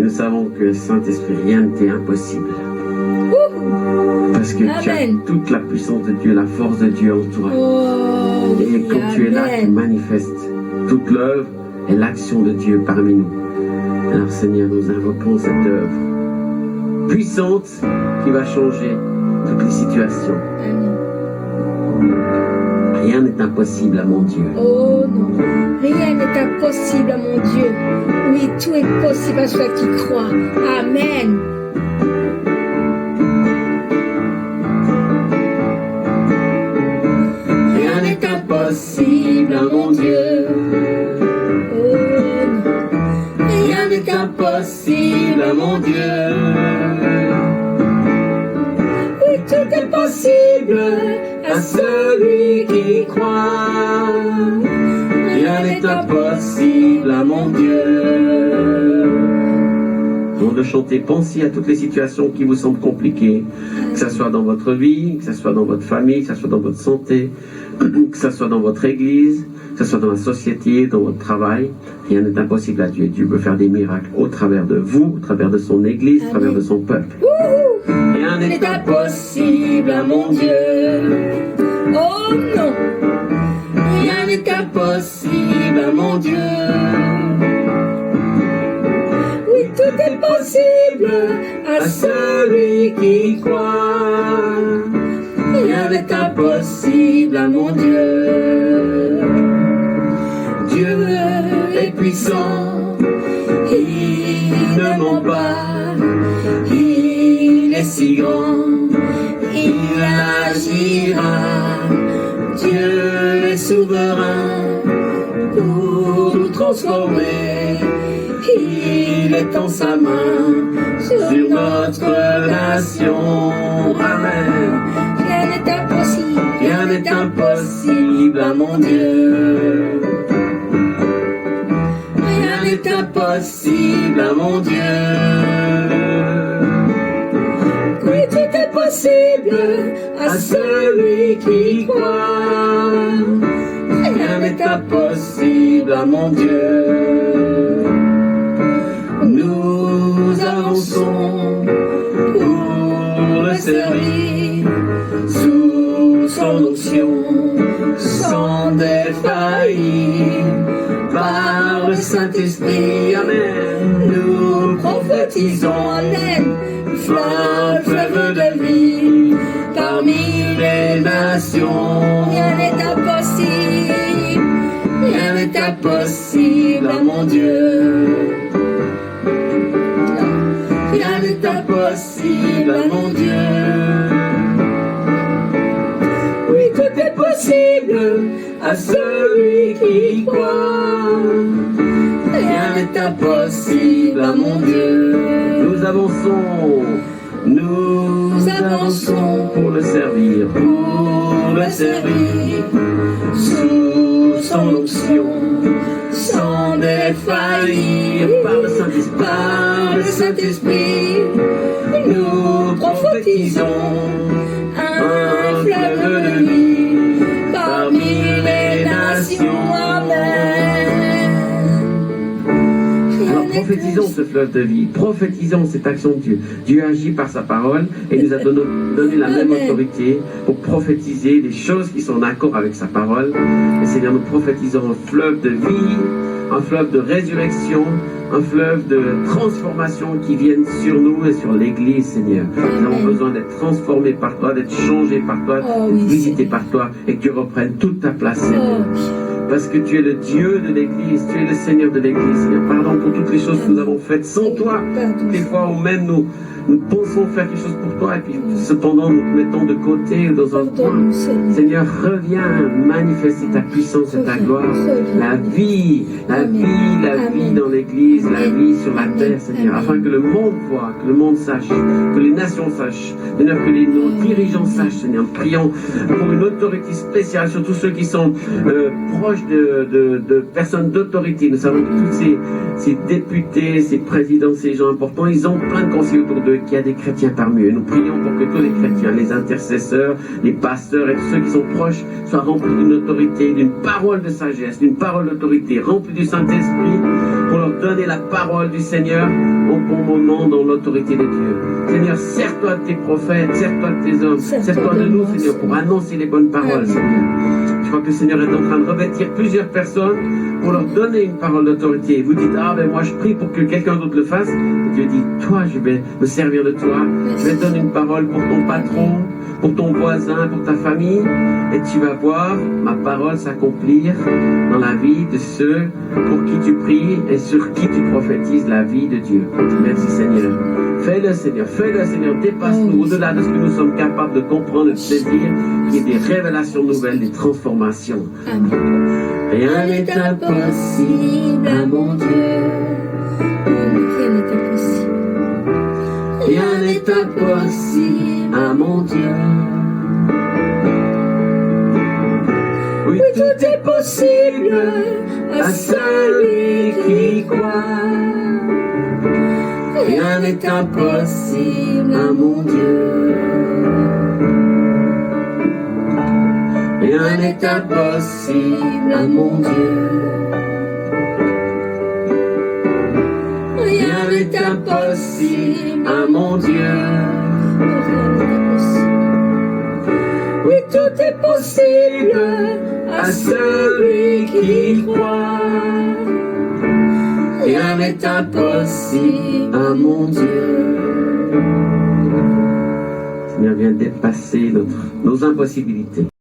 nous savons que, Saint-Esprit, rien ne t'est impossible. Parce que tu as toute la puissance de Dieu, la force de Dieu en toi. Et quand tu es là, tu manifestes toute l'œuvre et l'action de Dieu parmi nous. Alors Seigneur, nous invoquons cette œuvre puissante qui va changer toutes les situations. Rien n'est impossible à mon Dieu. Oh non, rien n'est impossible à mon Dieu. Oui, tout est possible à ceux qui croient. Amen. Rien n'est impossible à mon Dieu. Rien n'est impossible à mon Dieu. Oui, tout est possible à celui qui croit. Rien n'est impossible à mon Dieu. Avant de chanter, pensez à toutes les situations qui vous semblent compliquées, que ce soit dans votre vie, que ce soit dans votre famille, que ce soit dans votre santé, que ce soit dans votre église, que ce soit dans la société, dans votre travail. Rien n'est impossible à Dieu. Dieu peut faire des miracles au travers de vous, au travers de son église, au travers de son peuple. Rien n'est impossible à mon Dieu. Oh non, rien n'est impossible à mon Dieu. Oui, tout est possible à celui qui croit. Rien n'est impossible à mon Dieu. Dieu est puissant, il ne ment pas, il est si grand, il agira. Dieu est souverain pour tout transformer. Il est en sa main sur notre nation. Amen. Rien n'est impossible. Rien n'est impossible à mon Dieu. Rien n'est impossible à mon Dieu. Oui, tout est possible à celui qui croit. Rien n'est impossible à mon Dieu. Nous avançons pour le servir sous son onction, sans défaillir par le Saint-Esprit. Amen. Nous prophétisons, amen, fleuve de vie parmi les nations. Rien n'est impossible. Rien n'est impossible à mon Dieu. Rien n'est impossible à mon Dieu. Oui, tout est possible à celui qui croit. Rien n'est impossible à mon Dieu. Nous avançons pour le servir, sous son onction, sans défaillir par le Saint-Esprit. Nous prophétisons un fleuve de vie parmi les nations. Amen. Alors prophétisons ce fleuve de vie, prophétisons cette action de Dieu. Dieu agit par sa parole et nous a donné la même autorité pour prophétiser les choses qui sont en accord avec sa parole. Et Seigneur, nous prophétisons un fleuve de vie, un fleuve de résurrection, un fleuve de transformation qui vienne sur nous et sur l'Église, Seigneur. Nous avons besoin d'être transformés par toi, d'être changés par toi, d'être visités par toi et que tu reprennes toute ta place, Seigneur. Parce que tu es le Dieu de l'Église, tu es le Seigneur de l'Église, Seigneur. Pardon pour toutes les choses que nous avons faites sans toi, toutes les fois où même nous pensons faire quelque chose pour toi et puis cependant nous te mettons de côté dans un coin. Seigneur, reviens manifester ta puissance et ta gloire. La vie dans l'Église, la vie sur la terre, Seigneur, afin que le monde voit, que le monde sache, que les nations sachent, Seigneur, que nos dirigeants sachent, Seigneur. Prions pour une autorité spéciale sur tous ceux qui sont proches de personnes d'autorité. Nous savons que tous ces députés, ces présidents, ces gens importants, ils ont plein de conseils autour d'eux. qu'il y a des chrétiens parmi eux. Nous prions pour que tous les chrétiens, les intercesseurs, les pasteurs et tous ceux qui sont proches soient remplis d'une autorité, d'une parole de sagesse, d'une parole d'autorité, remplis du Saint-Esprit pour leur donner la parole du Seigneur au bon moment dans l'autorité de Dieu. Seigneur, sers-toi de tes prophètes, sers-toi de tes hommes, sers-toi de nous, Seigneur, pour annoncer les bonnes paroles, Seigneur. Je crois que le Seigneur est en train de revêtir plusieurs personnes pour leur donner une parole d'autorité. Vous dites, ah ben moi je prie pour que quelqu'un d'autre le fasse. Et Dieu dit, toi je vais me servir de toi. Je vais te donner une parole pour ton patron, pour ton voisin, pour ta famille. Et tu vas voir ma parole s'accomplir dans la vie de ceux pour qui tu pries et sur qui tu prophétises la vie de Dieu. Merci Seigneur. Fais-le Seigneur, dépasse-nous au-delà de ce que nous sommes capables de comprendre et de saisir, qu'il y ait des révélations nouvelles, des transformations. Amen. Rien n'est impossible à mon Dieu. Rien n'est impossible. Rien n'est impossible à mon Dieu. Oui, tout est possible à celui qui croit. Rien n'est impossible à mon Dieu. Rien n'est impossible à mon Dieu. Rien n'est impossible à mon Dieu. Oui, tout est possible à celui qui croit. Rien n'est impossible à mon Dieu. Seigneur, viens dépasser nos impossibilités.